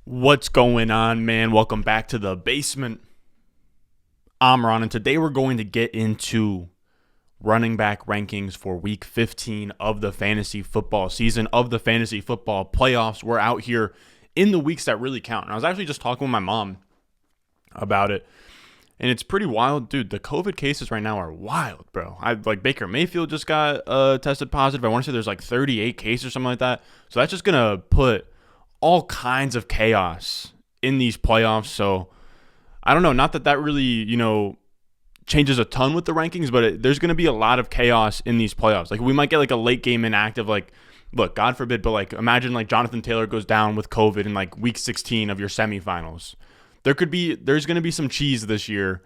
What's going on, man? Welcome back to the basement. I'm Ron, and today we're going to get into running back rankings for week 15 of the fantasy football season, of the fantasy football playoffs. We're out here in the weeks that really count. And I was actually just talking with my mom about it, and it's pretty wild. Dude, the COVID cases right now are wild, bro. Baker Mayfield just got tested positive. I want to say there's like 38 cases or something like that. So that's just going to put all kinds of chaos in these playoffs. So I don't know, not that really, changes a ton with the rankings, but there's going to be a lot of chaos in these playoffs. Like, we might get like a late game inactive, like, look, God forbid, but like, imagine like Jonathan Taylor goes down with COVID in like week 16 of your semifinals. There's going to be some cheese this year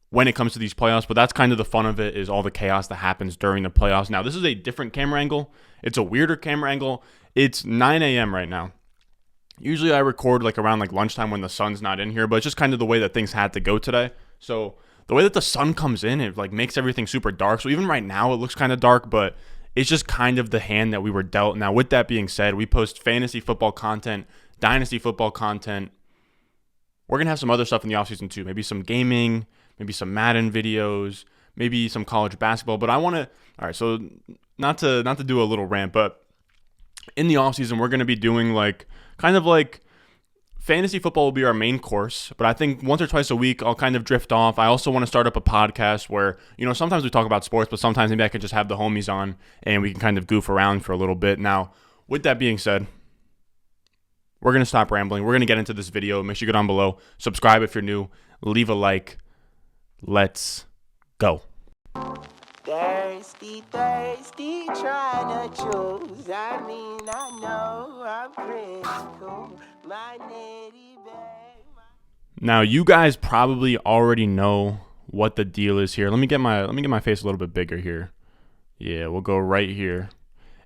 when it comes to these playoffs, but that's kind of the fun of it, is all the chaos that happens during the playoffs. Now, this is a different camera angle. It's a weirder camera angle. It's 9 a.m. right now. Usually I record like around like lunchtime when the sun's not in here, but it's just kind of the way that things had to go today. So the way that the sun comes in, it like makes everything super dark. So even right now it looks kind of dark, but it's just kind of the hand that we were dealt. Now, with that being said, we post fantasy football content, dynasty football content. We're going to have some other stuff in the offseason too. Maybe some gaming, maybe some Madden videos, maybe some college basketball. But I want to, all right, so not to do a little rant, but in the offseason, we're going to be doing kind of like fantasy football will be our main course, but I think once or twice a week I'll kind of drift off. I also want to start up a podcast where, sometimes we talk about sports, but sometimes maybe I could just have the homies on and we can kind of goof around for a little bit. Now, with that being said, we're going to stop rambling. We're going to get into this video. Make sure you go down below, subscribe if you're new, leave a like. Let's go. Thirsty, trying to choose. I know I'm pretty cool. My nitty bag. Now, you guys probably already know what the deal is here. Let me get my face a little bit bigger here. Yeah, we'll go right here.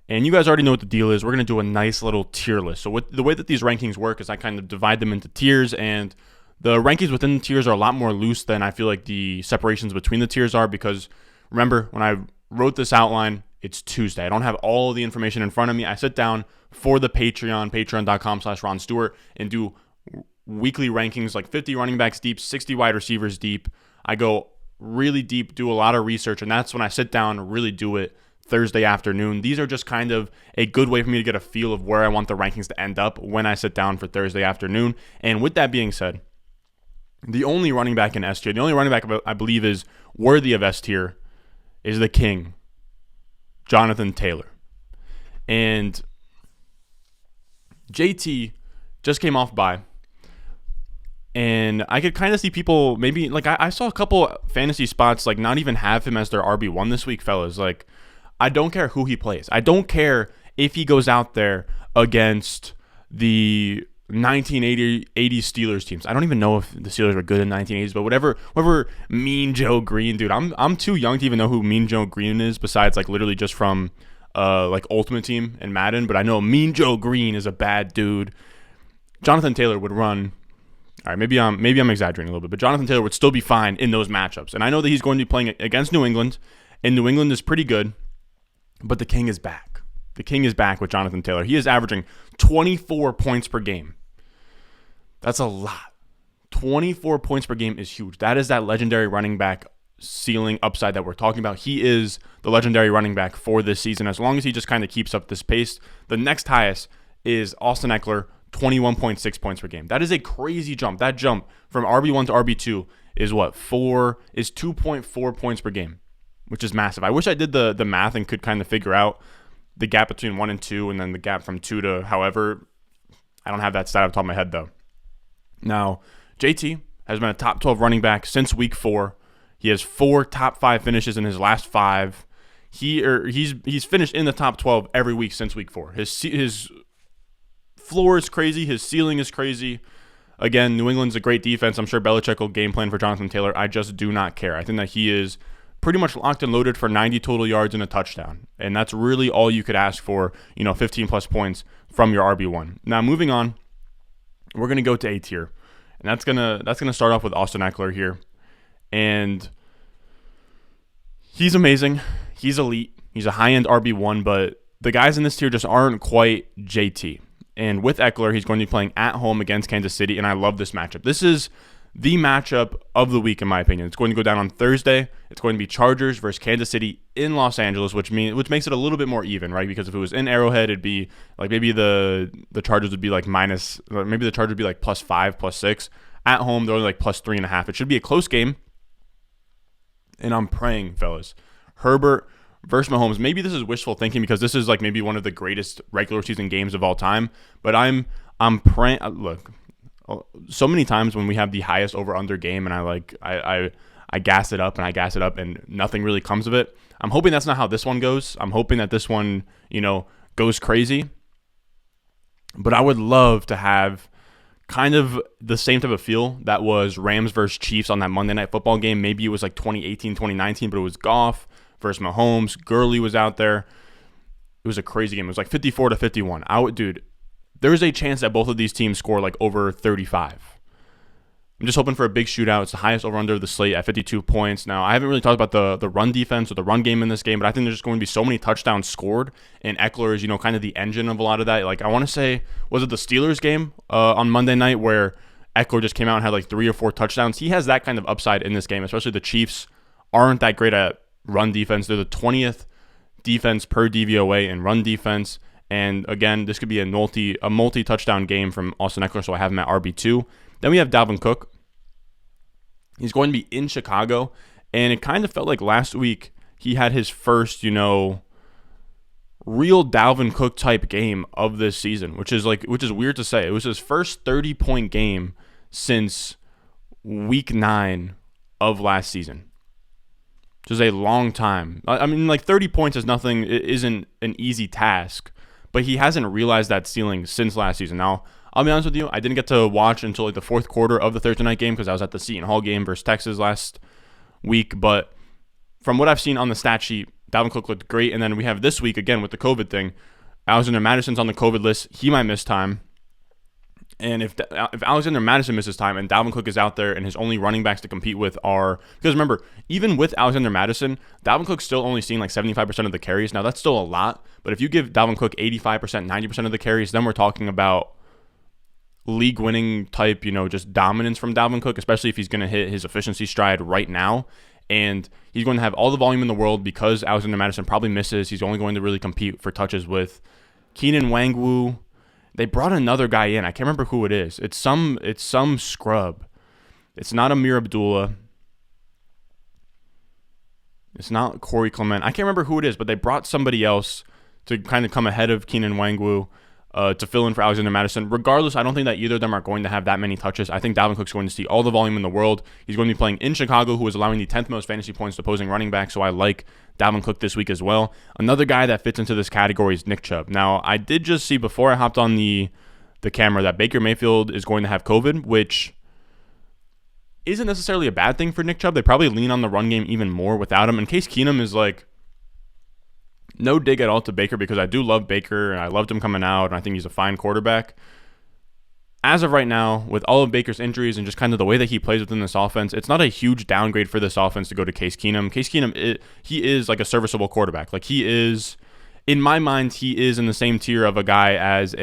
And you guys already know what the deal is. We're going to do a nice little tier list. So the way that these rankings work is I kind of divide them into tiers, and the rankings within the tiers are a lot more loose than I feel like the separations between the tiers are, because remember, when I wrote this outline, it's Tuesday. I don't have all of the information in front of me. I sit down for the Patreon, patreon.com/Ron Stewart, and do weekly rankings, like 50 running backs deep, 60 wide receivers deep. I go really deep, do a lot of research, and that's when I sit down and really do it Thursday afternoon. These are just kind of a good way for me to get a feel of where I want the rankings to end up when I sit down for Thursday afternoon. And with that being said, the only running back in S tier, the only running back I believe is worthy of S tier, is the king, Jonathan Taylor. And JT just came off bye. And I could kind of see people maybe, I saw a couple fantasy spots, not even have him as their RB1 this week, fellas. I don't care who he plays. I don't care if he goes out there against the 1980 Steelers teams. I don't even know if the Steelers were good in the 1980s, but whatever Mean Joe Green, dude. I'm too young to even know who Mean Joe Green is, besides literally just from Ultimate Team and Madden. But I know Mean Joe Green is a bad dude. Jonathan Taylor would run. All right, maybe I'm exaggerating a little bit, but Jonathan Taylor would still be fine in those matchups. And I know that he's going to be playing against New England, and New England is pretty good, but the king is back. The king is back with Jonathan Taylor. He is averaging 24 points per game. That's a lot. 24 points per game is huge. That is that legendary running back ceiling upside that we're talking about. He is the legendary running back for this season, as long as he just kind of keeps up this pace. The next highest is Austin Eckler, 21.6 points per game. That is a crazy jump. That jump from RB1 to RB2 is 2.4 points per game, which is massive. I wish I did the math and could kind of figure out the gap between 1 and 2, and then the gap from 2 to however. I don't have that stat off the top of my head, though. Now, JT has been a top 12 running back since week 4. He has 4 top 5 finishes in his last 5. He's finished in the top 12 every week since week 4. His floor is crazy. His ceiling is crazy. Again, New England's a great defense. I'm sure Belichick will game plan for Jonathan Taylor. I just do not care. I think that he is pretty much locked and loaded for 90 total yards and a touchdown. And that's really all you could ask for, 15 plus points from your RB1. Now, moving on, we're going to go to A tier. And that's gonna start off with Austin Eckler here. And he's amazing. He's elite. He's a high-end RB1, but the guys in this tier just aren't quite JT. And with Eckler, he's going to be playing at home against Kansas City, and I love this matchup. This is the matchup of the week, in my opinion. It's going to go down on Thursday. It's going to be Chargers versus Kansas City in Los Angeles, which makes it a little bit more even, right? Because if it was in Arrowhead, it'd be like maybe the Chargers would be like maybe the Chargers would be like +5, +6. At home, they're only like +3.5. It should be a close game. And I'm praying, fellas, Herbert versus Mahomes. Maybe this is wishful thinking because this is like maybe one of the greatest regular season games of all time. But I'm praying. Look, so many times when we have the highest over/under game, and I gas it up and nothing really comes of it. I'm hoping that's not how this one goes. I'm hoping that this one, goes crazy. But I would love to have kind of the same type of feel that was Rams versus Chiefs on that Monday Night Football game. Maybe it was like 2018, 2019, but it was Goff versus Mahomes. Gurley was out there. It was a crazy game. It was like 54-51. Dude, there's a chance that both of these teams score like over 35. I'm just hoping for a big shootout. It's the highest over-under of the slate at 52 points. Now, I haven't really talked about the run defense or the run game in this game, but I think there's just going to be so many touchdowns scored, and Eckler is, kind of the engine of a lot of that. Like, I want to say, was it the Steelers game on Monday night where Eckler just came out and had like 3 or 4 touchdowns? He has that kind of upside in this game, especially the Chiefs aren't that great at run defense. They're the 20th defense per DVOA in run defense. And again, this could be a multi-touchdown game from Austin Eckler, so I have him at RB2. Then we have Dalvin Cook. He's going to be in Chicago, and it kind of felt like last week he had his first, real Dalvin Cook type game of this season, which is weird to say. It was his first 30-point game since week 9 of last season, which is a long time. I mean, like 30 points is nothing. It isn't an easy task, but he hasn't realized that ceiling since last season. Now, I'll be honest with you, I didn't get to watch until like the fourth quarter of the Thursday night game because I was at the Seton Hall game versus Texas last week. But from what I've seen on the stat sheet, Dalvin Cook looked great. And then we have this week, again, with the COVID thing, Alexander Madison's on the COVID list. He might miss time. And if Alexander Madison misses time and Dalvin Cook is out there and his only running backs to compete with are – because remember, even with Alexander Madison, Dalvin Cook's still only seeing like 75% of the carries. Now, that's still a lot. But if you give Dalvin Cook 85%, 90% of the carries, then we're talking about league-winning type, just dominance from Dalvin Cook, especially if he's going to hit his efficiency stride right now. And he's going to have all the volume in the world because Alexander Madison probably misses. He's only going to really compete for touches with Keenan Wangwu. They brought another guy in. I can't remember who it is. It's some scrub. It's not Amir Abdullah. It's not Corey Clement. I can't remember who it is, but they brought somebody else to kind of come ahead of Keenan Wangwu to fill in for Alexander Madison. Regardless, I don't think that either of them are going to have that many touches. I think Dalvin Cook's going to see all the volume in the world. He's going to be playing in Chicago, who is allowing the 10th most fantasy points to opposing running back, so I like Dalvin Cook this week as well. Another guy that fits into this category is Nick Chubb. Now, I did just see before I hopped on the camera that Baker Mayfield is going to have COVID, which isn't necessarily a bad thing for Nick Chubb. They probably lean on the run game even more without him. And Case Keenum is like, no dig at all to Baker because I do love Baker and I loved him coming out and I think he's a fine quarterback. As of right now, with all of Baker's injuries and just kind of the way that he plays within this offense, it's not a huge downgrade for this offense to go to Case Keenum. Case Keenum, he is like a serviceable quarterback. Like he is, in my mind, he is in the same tier of a guy as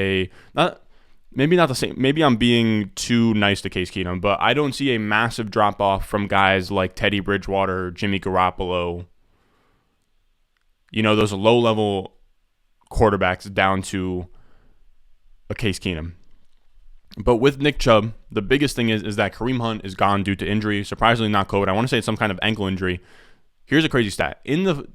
maybe not the same. Maybe I'm being too nice to Case Keenum, but I don't see a massive drop off from guys like Teddy Bridgewater, Jimmy Garoppolo, those low-level quarterbacks down to a Case Keenum. But with Nick Chubb, the biggest thing is that Kareem Hunt is gone due to injury. Surprisingly, not COVID. I want to say it's some kind of ankle injury. Here's a crazy stat. In the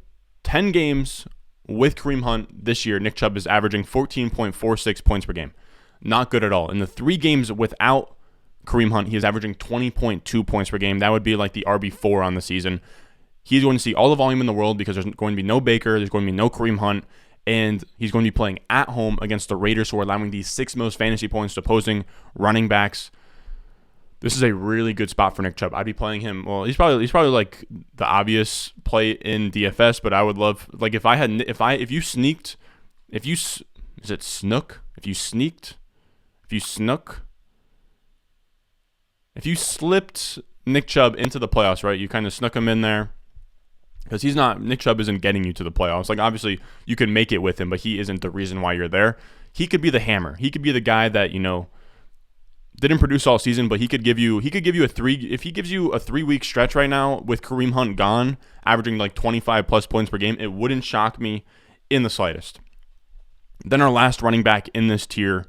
10 games with Kareem Hunt this year, Nick Chubb is averaging 14.46 points per game. Not good at all. In the 3 games without Kareem Hunt, he is averaging 20.2 points per game. That would be like the RB4 on the season. He's going to see all the volume in the world because there's going to be no Baker, there's going to be no Kareem Hunt, and he's going to be playing at home against the Raiders, who are allowing the 6th most fantasy points to opposing running backs. This is a really good spot for Nick Chubb. I'd be playing him. Well, he's probably like the obvious play in DFS, but I would love like if you slipped Nick Chubb into the playoffs, right? You kind of snuck him in there. Because Nick Chubb isn't getting you to the playoffs. Like, obviously, you can make it with him, but he isn't the reason why you're there. he could be the hammer. He could be the guy that, didn't produce all season, but he could give you if he gives you a 3-week stretch right now with Kareem Hunt gone, averaging like 25 plus points per game, it wouldn't shock me in the slightest. Then our last running back in this tier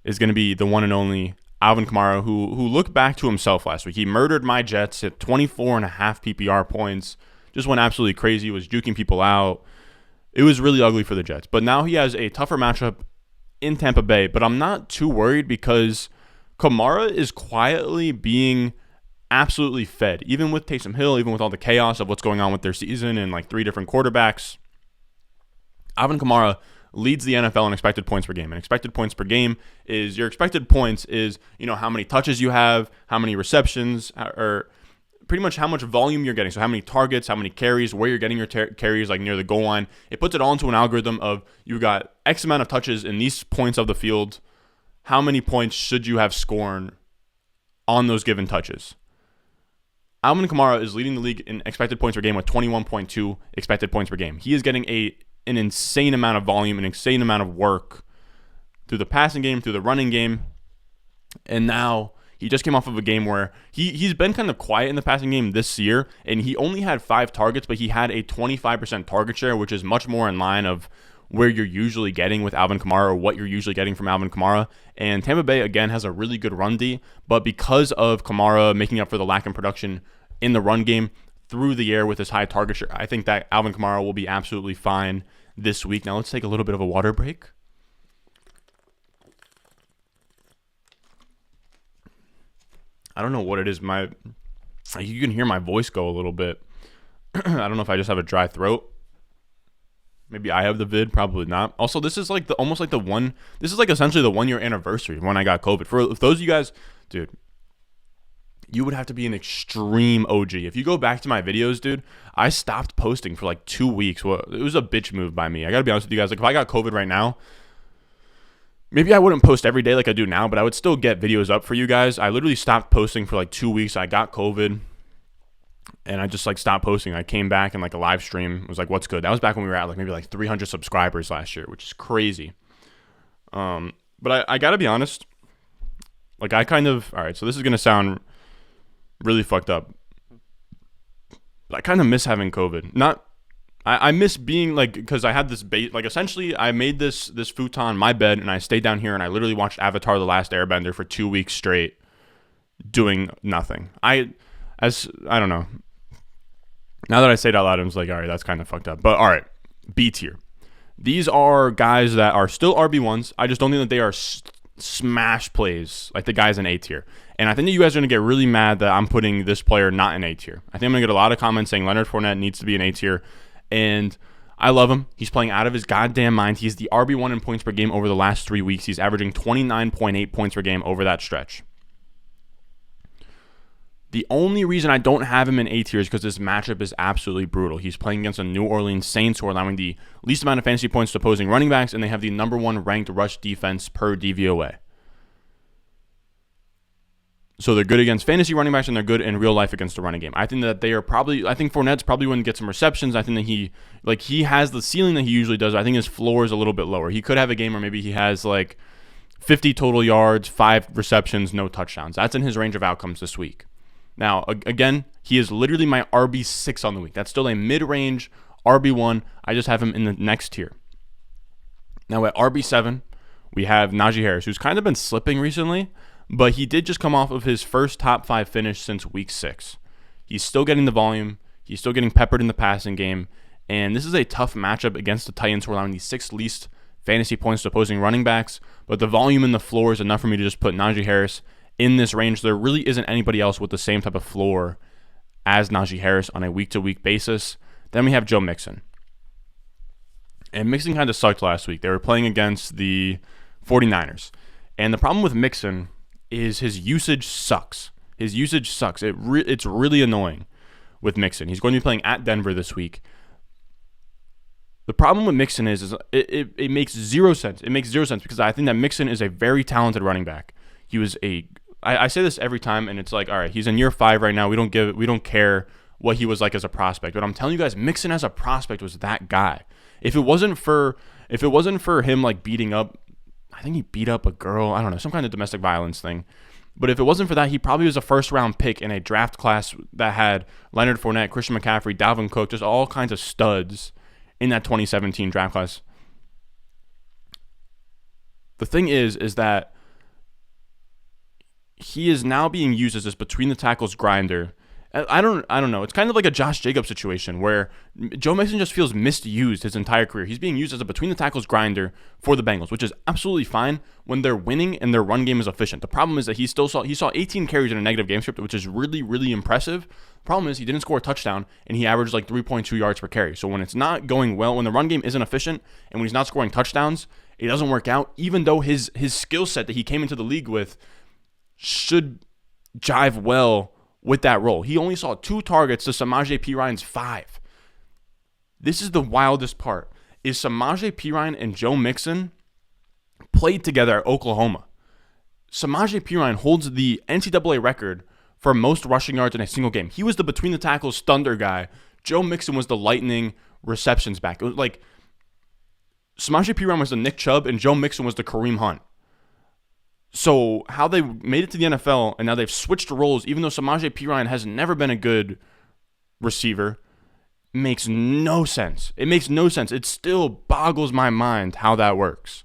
is going to be the one and only Alvin Kamara, who looked back to himself last week. He murdered my Jets at 24.5 PPR points, just went absolutely crazy, was juking people out. It was really ugly for the Jets. But now he has a tougher matchup in Tampa Bay, but I'm not too worried because Kamara is quietly being absolutely fed, even with Taysom Hill, even with all the chaos of what's going on with their season and like 3 different quarterbacks. Alvin Kamara leads the NFL in expected points per game. And expected points per game is your expected points is, how many touches you have, how many receptions, or pretty much how much volume you're getting. So how many targets, how many carries, where you're getting your carries, like near the goal line. It puts it all into an algorithm of you got X amount of touches in these points of the field. How many points should you have scored on those given touches? Alvin Kamara is leading the league in expected points per game with 21.2 expected points per game. He is getting an insane amount of volume, an insane amount of work through the passing game, through the running game. And now he just came off of a game where he's been kind of quiet in the passing game this year, and he only had 5 targets, but he had a 25% target share, which is much more in line of where you're usually getting with Alvin Kamara or what you're usually getting from Alvin Kamara. And Tampa Bay, again, has a really good run D, but because of Kamara making up for the lack in production in the run game through the air with his high target share, I think that Alvin Kamara will be absolutely fine this week. Now let's take a little bit of a water break. I don't know what it is. You can hear my voice go a little bit. I don't know if I just have a dry throat. Maybe I have the vid, probably not. Also, this is like this is like essentially the 1-year anniversary of when I got COVID. For those of you guys, dude, you would have to be an extreme OG. If you go back to my videos, dude, I stopped posting for like 2 weeks. Well, it was a bitch move by me. I gotta be honest with you guys. Like, if I got COVID right now, maybe I wouldn't post every day like I do now, but I would still get videos up for you guys. I literally stopped posting for like 2 weeks. I got COVID. And I just like stopped posting. I came back in like a live stream. It was like, what's good? That was back when we were at like maybe like 300 subscribers last year, which is crazy. But I gotta be honest. Like all right, so this is gonna sound really fucked up. But I kind of miss having COVID. I miss being like, because I had this like essentially I made this futon my bed and I stayed down here and I literally watched Avatar: The Last Airbender for 2 weeks straight doing nothing. I don't know. Now that I say it out loud, I'm just like, all right, that's kind of fucked up. But all right, B tier. These are guys that are still RB1s. I just don't think that they are smash plays like the guys in A tier. And I think that you guys are going to get really mad that I'm putting this player not in A tier. I think I'm going to get a lot of comments saying Leonard Fournette needs to be in A tier. And I love him. He's playing out of his goddamn mind. He's the RB1 in points per game over the last 3 weeks. He's averaging 29.8 points per game over that stretch. The only reason I don't have him in A tier is because this matchup is absolutely brutal. He's playing against the New Orleans Saints, who are allowing the least amount of fantasy points to opposing running backs, and they have the number 1 ranked rush defense per DVOA. So they're good against fantasy running backs, and they're good in real life against the running game. I think that I think Fournette's probably going to get some receptions. I think that he has the ceiling that he usually does. I think his floor is a little bit lower. He could have a game where maybe he has like 50 total yards, 5 receptions, no touchdowns. That's in his range of outcomes this week. Now, again, he is literally my RB6 on the week. That's still a mid-range RB1. I just have him in the next tier. Now, at RB7, we have Naji Harris, who's kind of been slipping recently, but he did just come off of his first top 5 finish since week 6. He's still getting the volume. He's still getting peppered in the passing game. And this is a tough matchup against the Titans, who are allowing the 6th least fantasy points to opposing running backs. But the volume in the floor is enough for me to just put Naji Harris in this range. There really isn't anybody else with the same type of floor as Naji Harris on a week-to-week basis. Then we have Joe Mixon. And Mixon kind of sucked last week. They were playing against the 49ers. And the problem with Mixon is his usage sucks. His usage sucks. It's really annoying with Mixon. He's going to be playing at Denver this week. The problem with Mixon is it makes zero sense. It makes zero sense because I think that Mixon is a very talented running back. He was I say this every time, and it's like, all right, he's in year 5 right now. We don't care what he was like as a prospect, but I'm telling you guys, Mixon as a prospect was that guy. If it wasn't for him like beating up I think he beat up a girl. I don't know, some kind of domestic violence thing. But if it wasn't for that, he probably was a first-round pick in a draft class that had Leonard Fournette, Christian McCaffrey, Dalvin Cook, just all kinds of studs in that 2017 draft class. The thing is that he is now being used as this between-the-tackles grinder. I don't know. It's kind of like a Josh Jacobs situation where Joe Mixon just feels misused his entire career. He's being used as a between-the-tackles grinder for the Bengals, which is absolutely fine when they're winning and their run game is efficient. The problem is that he saw 18 carries in a negative game script, which is really, really impressive. The problem is he didn't score a touchdown, and he averaged like 3.2 yards per carry. So when it's not going well, when the run game isn't efficient, and when he's not scoring touchdowns, it doesn't work out, even though his skill set that he came into the league with should jive well with that role. He only saw 2 targets to Samaje Perine's 5. This is the wildest part, is Samaje Perine and Joe Mixon played together at Oklahoma. Samaje Perine holds the NCAA record for most rushing yards in a single game. He was the between the tackles thunder guy. Joe Mixon was the lightning receptions back. It was like Samaje Perine was the Nick Chubb and Joe Mixon was the Kareem Hunt. So how they made it to the NFL and now they've switched roles, even though Samaje Perine has never been a good receiver, makes no sense. It makes no sense. It still boggles my mind how that works.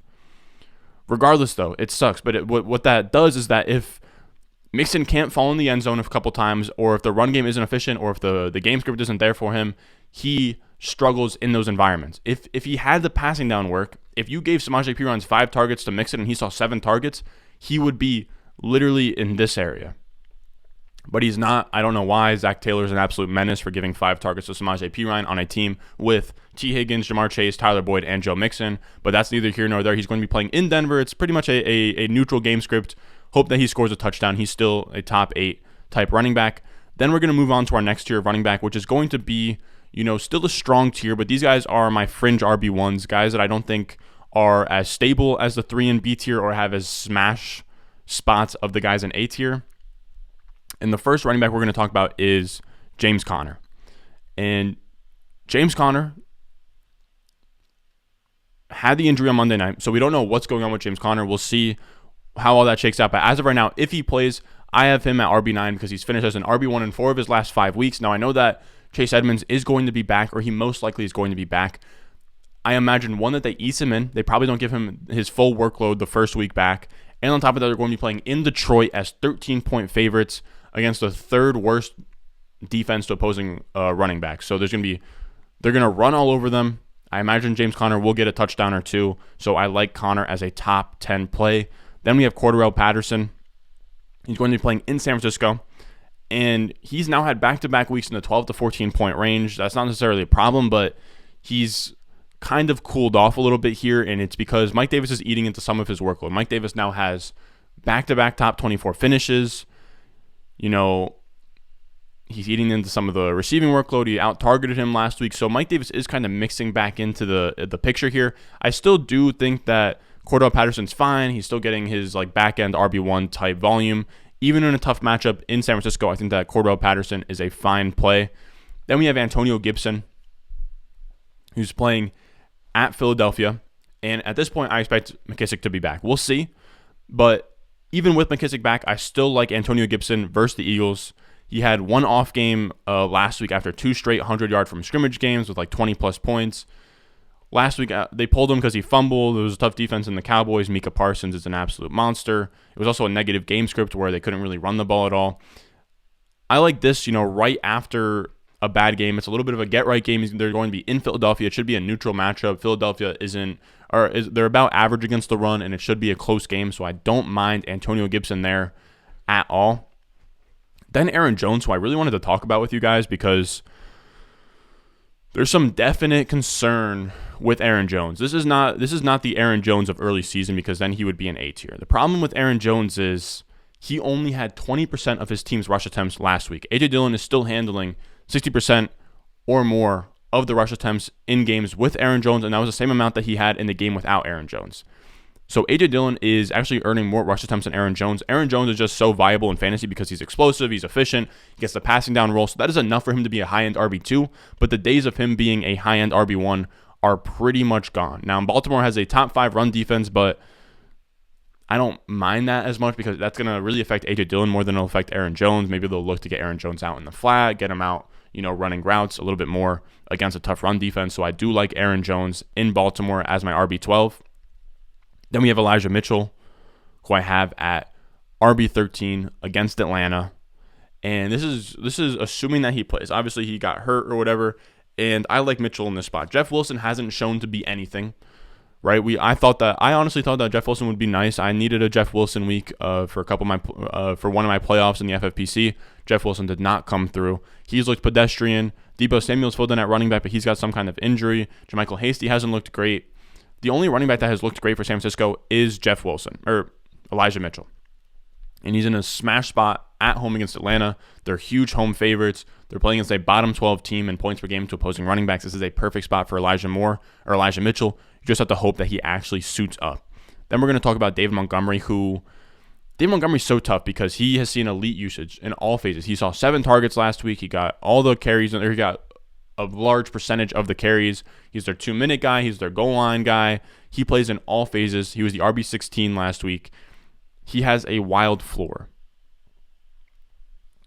Regardless, though, it sucks. But what that does is that if Mixon can't fall in the end zone a couple times, or if the run game isn't efficient, or if the game script isn't there for him, he struggles in those environments. If he had the passing down work, if you gave Samaje Perine's 5 targets to Mixon and he saw 7 targets, he would be literally in this area. But he's not. I don't know why. Zach Taylor's an absolute menace for giving 5 targets to Samaje Perine on a team with T. Higgins, Jamar Chase, Tyler Boyd, and Joe Mixon. But that's neither here nor there. He's going to be playing in Denver. It's pretty much a neutral game script. Hope that he scores a touchdown. He's still a top 8 type running back. Then we're going to move on to our next tier of running back, which is going to be, still a strong tier. But these guys are my fringe RB1s, guys that I don't think are as stable as the 3 and B tier or have as smash spots of the guys in A tier. And the first running back we're going to talk about is James Conner. And James Conner had the injury on Monday night, so we don't know what's going on with James Conner. We'll see how all that shakes out. But as of right now, if he plays, I have him at RB9 because he's finished as an RB1 in 4 of his last 5 weeks. Now, I know that Chase Edmonds is going to be back, or he most likely is going to be back. I imagine, one, that they ease him in. They probably don't give him his full workload the first week back. And on top of that, they're going to be playing in Detroit as 13-point favorites against the 3rd worst defense to opposing running backs. So they're going to run all over them. I imagine James Conner will get a touchdown or 2. So I like Conner as a top 10 play. Then we have Cordarrelle Patterson. He's going to be playing in San Francisco. And he's now had back-to-back weeks in the 12 to 14-point range. That's not necessarily a problem, but he's kind of cooled off a little bit here, and it's because Mike Davis is eating into some of his workload. Mike Davis now has back-to-back top 24 finishes. He's eating into some of the receiving workload. He out-targeted him last week, so Mike Davis is kind of mixing back into the picture here. I still do think that Cordarrelle Patterson's fine. He's still getting his back-end RB1 type volume. Even in a tough matchup in San Francisco, I think that Cordarrelle Patterson is a fine play. Then we have Antonio Gibson, who's playing at Philadelphia. And at this point, I expect McKissick to be back. We'll see. But even with McKissick back, I still like Antonio Gibson versus the Eagles. He had one off game last week after 2 straight 100-yard from scrimmage games with 20-plus points. Last week, they pulled him because he fumbled. There was a tough defense in the Cowboys. Micah Parsons is an absolute monster. It was also a negative game script where they couldn't really run the ball at all. I like this, right after a bad game. It's a little bit of a get-right game. They're going to be in Philadelphia. It should be a neutral matchup. Philadelphia they're about average against the run, and it should be a close game, so I don't mind Antonio Gibson there at all. Then Aaron Jones, who I really wanted to talk about with you guys because there's some definite concern with Aaron Jones. This is not the Aaron Jones of early season because then he would be an A tier. The problem with Aaron Jones is he only had 20% of his team's rush attempts last week. A.J. Dillon is still handling 60% or more of the rush attempts in games with Aaron Jones, and that was the same amount that he had in the game without Aaron Jones. So A.J. Dillon is actually earning more rush attempts than Aaron Jones. Aaron Jones is just so viable in fantasy because he's explosive, he's efficient, he gets the passing down role, so that is enough for him to be a high-end RB2, but the days of him being a high-end RB1 are pretty much gone. Now, Baltimore has a top 5 run defense, but I don't mind that as much because that's going to really affect A.J. Dillon more than it'll affect Aaron Jones. Maybe they'll look to get Aaron Jones out in the flat, get him out, running routes a little bit more against a tough run defense. So I do like Aaron Jones in Baltimore as my RB12. Then we have Elijah Mitchell, who I have at RB13 against Atlanta. And this is assuming that he plays. Obviously, he got hurt or whatever, and I like Mitchell in this spot. Jeff Wilson hasn't shown to be anything. Right, I honestly thought that Jeff Wilson would be nice. I needed a Jeff Wilson week for one of my playoffs in the FFPC. Jeff Wilson did not come through. He's looked pedestrian. Deebo Samuel's filled in at running back, but he's got some kind of injury. JaMychal Hasty hasn't looked great. The only running back that has looked great for San Francisco is Jeff Wilson or Elijah Mitchell, and he's in a smash spot at home against Atlanta. They're huge home favorites. They're playing against a bottom 12 team in points per game to opposing running backs. This is a perfect spot for Elijah Mitchell. You just have to hope that he actually suits up. Then we're going to talk about David Montgomery, David Montgomery's so tough because he has seen elite usage in all phases. He saw 7 targets last week. He got all the carries, and he got a large percentage of the carries. He's their 2-minute guy. He's their goal line guy. He plays in all phases. He was the RB16 last week. He has a wild floor.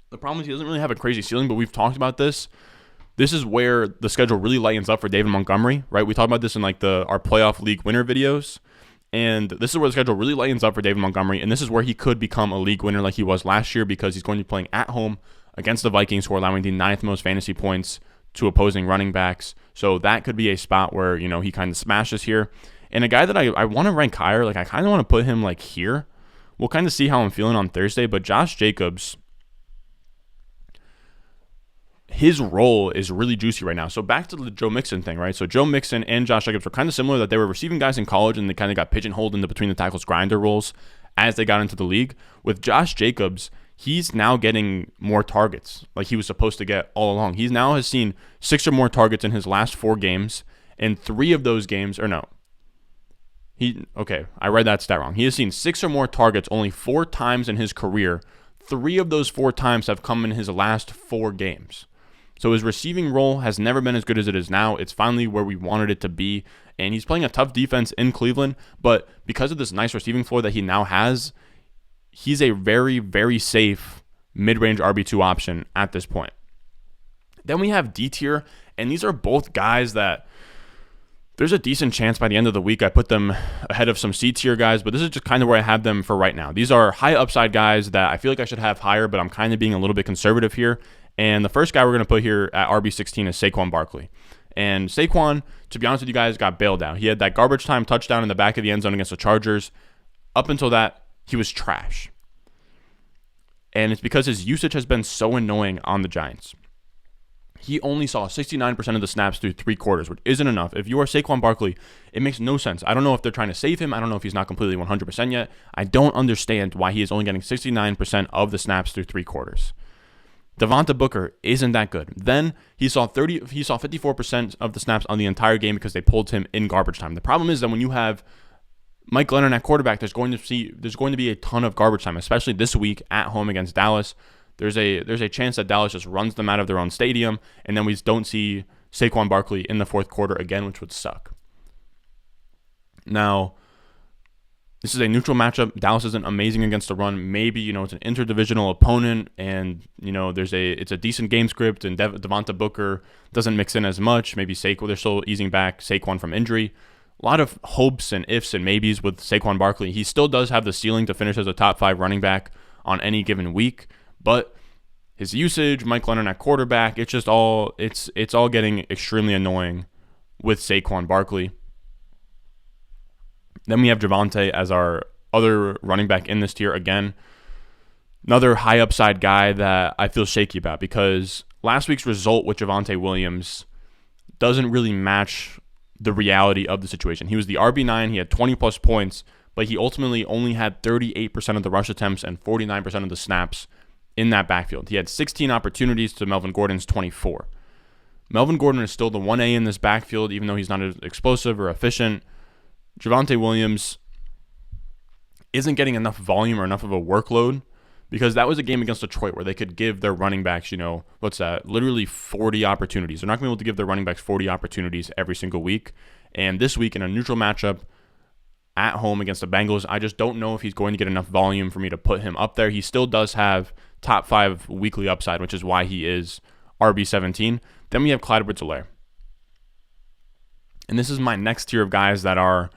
The problem is he doesn't really have a crazy ceiling, but we've talked about this. This is where the schedule really lightens up for David Montgomery, right? We talked about this in our playoff league winner videos, and this is where the schedule really lightens up for David Montgomery, and this is where he could become a league winner like he was last year because he's going to be playing at home against the Vikings, who are allowing the 9th most fantasy points to opposing running backs. So that could be a spot where, he kind of smashes here. And a guy that I want to rank higher, I kind of want to put him here. We'll kind of see how I'm feeling on Thursday, but Josh Jacobs, his role is really juicy right now. So back to the Joe Mixon thing, right? So Joe Mixon and Josh Jacobs were kind of similar, that they were receiving guys in college and they kind of got pigeonholed into between the tackles grinder roles as they got into the league. With Josh Jacobs, he's now getting more targets like he was supposed to get all along. He now has seen 6 or more targets in his last 4 games, and 3 of those games, I read that stat wrong. He has seen 6 or more targets only 4 times in his career. 3 of those 4 times have come in his last 4 games. So his receiving role has never been as good as it is now. It's finally where we wanted it to be. And he's playing a tough defense in Cleveland. But because of this nice receiving floor that he now has, he's a very, very safe mid-range RB2 option at this point. Then we have D tier. And these are both guys that there's a decent chance by the end of the week I put them ahead of some C tier guys. But this is just kind of where I have them for right now. These are high upside guys that I feel like I should have higher, but I'm kind of being a little bit conservative here. And the first guy we're going to put here at RB16 is Saquon Barkley. And Saquon, to be honest with you guys, got bailed out. He had that garbage time touchdown in the back of the end zone against the Chargers. Up until that, he was trash. And it's because his usage has been so annoying on the Giants. He only saw 69% of the snaps through 3 quarters, which isn't enough. If you are Saquon Barkley, it makes no sense. I don't know if they're trying to save him. I don't know if he's not completely 100% yet. I don't understand why he is only getting 69% of the snaps through 3 quarters. Devonta Booker isn't that good. Then he saw 54% of the snaps on the entire game because they pulled him in garbage time. The problem is that when you have Mike Glennon at quarterback, there's going to be a ton of garbage time, especially this week at home against Dallas. There's a chance that Dallas just runs them out of their own stadium, and then we don't see Saquon Barkley in the 4th quarter again, which would suck. Now, this is a neutral matchup. Dallas isn't amazing against the run. Maybe, it's an interdivisional opponent, and, it's a decent game script, and Devonta Booker doesn't mix in as much. Maybe they're still easing back Saquon from injury. A lot of hopes and ifs and maybes with Saquon Barkley. He still does have the ceiling to finish as a top 5 running back on any given week, but his usage, Mike Glennon at quarterback, it's all getting extremely annoying with Saquon Barkley. Then we have Javonte as our other running back in this tier. Again, another high upside guy that I feel shaky about because last week's result with Javonte Williams doesn't really match the reality of the situation. He was the RB9. He had 20-plus points, but he ultimately only had 38% of the rush attempts and 49% of the snaps in that backfield. He had 16 opportunities to Melvin Gordon's 24. Melvin Gordon is still the 1A in this backfield, even though he's not as explosive or efficient. Javonte Williams isn't getting enough volume or enough of a workload because that was a game against Detroit where they could give their running backs, literally 40 opportunities. They're not going to be able to give their running backs 40 opportunities every single week. And this week in a neutral matchup, at home against the Bengals. I just don't know if he's going to get enough volume for me to put him up there. He still does have top 5 weekly upside, which is why he is RB17. Then we have Clyde Edwards-Helaire. And this is my next tier of guys that are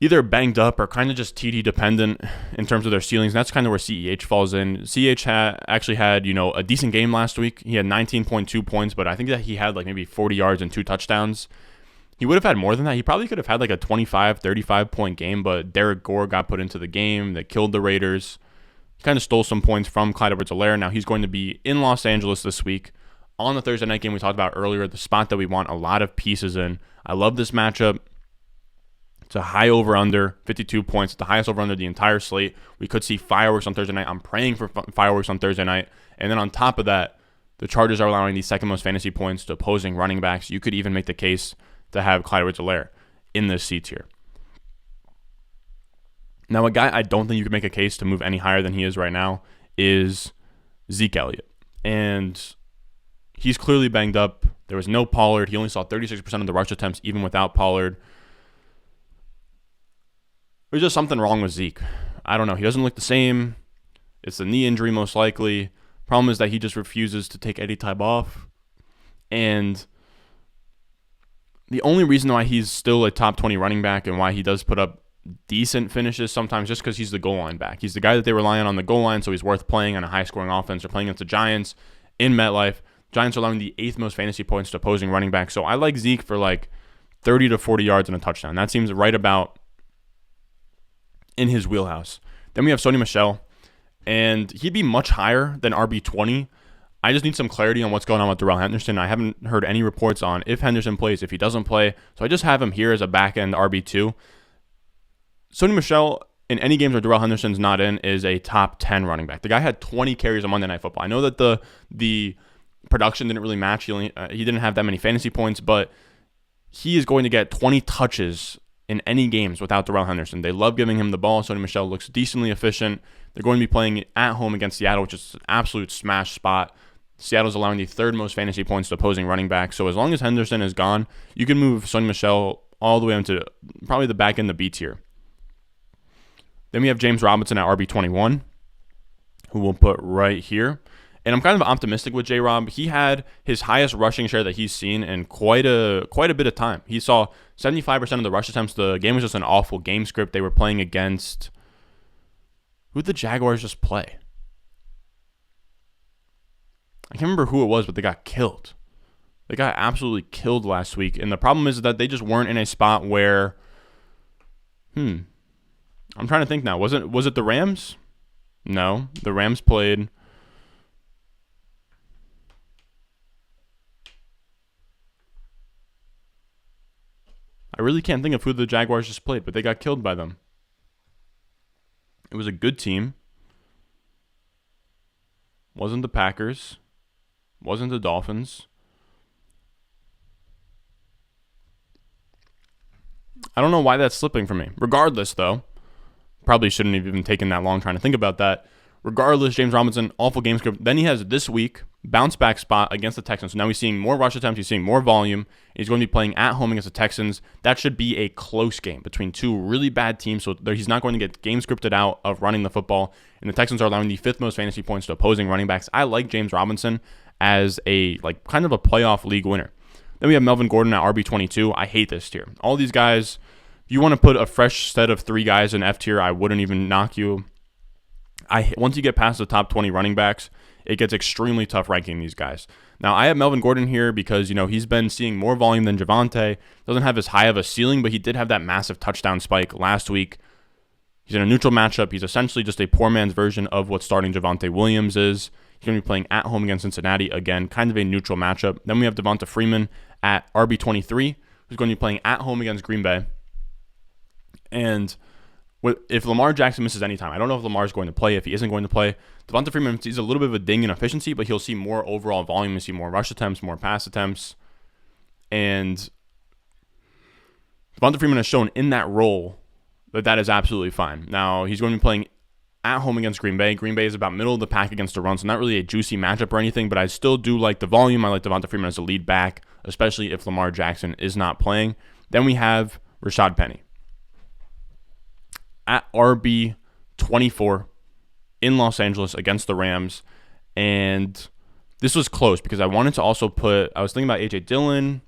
either banged up or kind of just TD dependent in terms of their ceilings. And that's kind of where CEH falls in. CEH actually had, a decent game last week. He had 19.2 points, but I think that he had like maybe 40 yards and 2 touchdowns. He would have had more than that. He probably could have had like a 25, 35-point game, but Derek Gore got put into the game that killed the Raiders. He kind of stole some points from Clyde Edwards-Helaire. Now he's going to be in Los Angeles this week on the Thursday night game we talked about earlier, the spot that we want a lot of pieces in. I love this matchup. It's a high over-under, 52 points. It's the highest over-under the entire slate. We could see fireworks on Thursday night. I'm praying for fireworks on Thursday night. And then on top of that, the Chargers are allowing the second most fantasy points to opposing running backs. You could even make the case to have Clyde Edwards-Helaire in this C tier. Now, a guy I don't think you could make a case to move any higher than he is right now is Zeke Elliott. And he's clearly banged up. There was no Pollard. He only saw 36% of the rush attempts even without Pollard. There's just something wrong with Zeke. I don't know. He doesn't look the same. It's a knee injury most likely. Problem is that he just refuses to take any time off. And the only reason why he's still a top 20 running back and why he does put up decent finishes sometimes just because he's the goal line back. He's the guy that they rely on the goal line, so he's worth playing on a high-scoring offense. They're playing against the Giants in MetLife. Giants are allowing the 8th most fantasy points to opposing running backs. So I like Zeke for like 30 to 40 yards and a touchdown. That seems right about in his wheelhouse. Then we have Sony Michelle, and he'd be much higher than RB20. I just need some clarity on what's going on with Darrell Henderson. I haven't heard any reports on if Henderson plays, if he doesn't play. So I just have him here as a back-end RB2. Sony Michelle, in any games where Darrell Henderson's not in, is a top 10 running back. The guy had 20 carries on Monday Night Football. I know that the production didn't really match. He didn't have that many fantasy points, but he is going to get 20 touches in any games without Darrell Henderson. They love giving him the ball. Sony Michelle looks decently efficient. They're going to be playing at home against Seattle, which is an absolute smash spot. Seattle's allowing the 3rd most fantasy points to opposing running backs. So as long as Henderson is gone, you can move Sony Michelle all the way into probably the back end of the B tier. Then we have James Robinson at RB21, who we'll put right here. And I'm kind of optimistic with J-Rob. He had his highest rushing share that he's seen in quite a bit of time. He saw 75% of the rush attempts. The game was just an awful game script. They were playing against... Who did the Jaguars just play? I can't remember who it was, but they got killed. They got absolutely killed last week. And the problem is that they just weren't in a spot where... I'm trying to think now. Was it the Rams? No. The Rams played... I really can't think of who the Jaguars just played, but they got killed by them. It was a good team. Wasn't the Packers. Wasn't the Dolphins. I don't know why that's slipping from me. Regardless, though, probably shouldn't have even taken that long trying to think about that. Regardless, James Robinson, awful game script. Then he has this week, bounce back spot against the Texans. So now he's seeing more rush attempts. He's seeing more volume. He's going to be playing at home against the Texans. That should be a close game between two really bad teams. So he's not going to get game scripted out of running the football. And the Texans are allowing the 5th most fantasy points to opposing running backs. I like James Robinson as a kind of a playoff league winner. Then we have Melvin Gordon at RB22. I hate this tier. All these guys, if you want to put a fresh set of 3 guys in F tier, I wouldn't even knock you. Once you get past the top 20 running backs, it gets extremely tough ranking these guys. Now, I have Melvin Gordon here because, he's been seeing more volume than Javonte. Doesn't have as high of a ceiling, but he did have that massive touchdown spike last week. He's in a neutral matchup. He's essentially just a poor man's version of what starting Javonte Williams is. He's going to be playing at home against Cincinnati. Again, kind of a neutral matchup. Then we have Devonta Freeman at RB23, who's going to be playing at home against Green Bay. And if Lamar Jackson misses any time, I don't know if Lamar's going to play. If he isn't going to play, Devonta Freeman sees a little bit of a ding in efficiency, but he'll see more overall volume. He'll see more rush attempts, more pass attempts. And Devonta Freeman has shown in that role that is absolutely fine. Now, he's going to be playing at home against Green Bay. Green Bay is about middle of the pack against the run, so not really a juicy matchup or anything, but I still do like the volume. I like Devonta Freeman as a lead back, especially if Lamar Jackson is not playing. Then we have Rashad Penny. at RB 24 in Los Angeles against the Rams. And this was close because I wanted to also I was thinking about A.J. Dillon.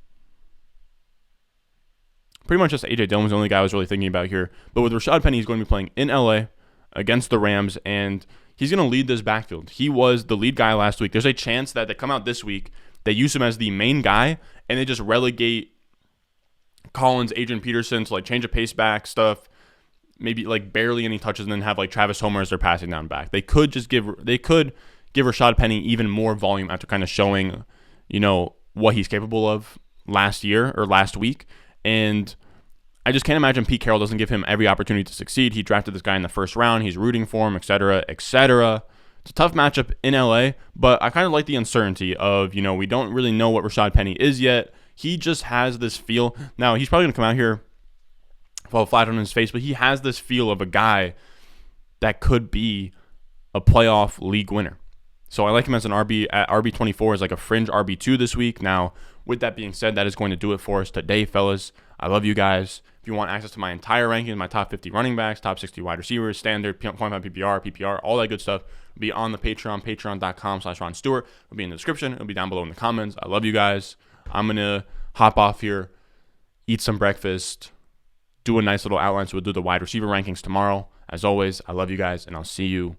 Pretty much just A.J. Dillon was the only guy I was really thinking about here. But with Rashad Penny, he's going to be playing in L.A. against the Rams, and he's going to lead this backfield. He was the lead guy last week. There's a chance that they come out this week, they use him as the main guy, and they just relegate Collins, Adrian Peterson to like change of pace back stuff, maybe like barely any touches, and then have like Travis Homer as their passing down back. They could give Rashad Penny even more volume after kind of showing, what he's capable of last week. And I just can't imagine Pete Carroll doesn't give him every opportunity to succeed. He drafted this guy in the first round. He's rooting for him, et cetera, et cetera. It's a tough matchup in LA, but I kind of like the uncertainty of, we don't really know what Rashad Penny is yet. He just has this feel. Now, he's probably going to come out here, fall flat on his face, but he has this feel of a guy that could be a playoff league winner. So I like him as an RB at RB 24 as like a fringe RB2 this week. Now, with that being said, that is going to do it for us today, fellas. I love you guys. If you want access to my entire rankings, my top 50 running backs, top 60 wide receivers, standard, point five PPR, all that good stuff will be on the Patreon, patreon.com/Ron Stewart. It'll be in the description. It'll be down below in the comments. I love you guys. I'm going to hop off here, eat some breakfast, do a nice little outline. So we'll do the wide receiver rankings tomorrow. As always, I love you guys, and I'll see you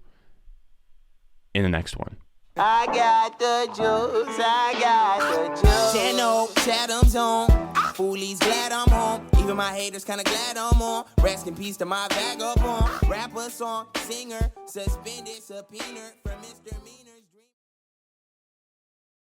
in the next one. I got the juice, I got the juice. Channel, Chatham's on. Foolies glad I'm home. Even my haters kinda glad I'm on. Rest in peace to my vagabond. Rapper, song, singer, suspended, subpoena from Mr. Meaner.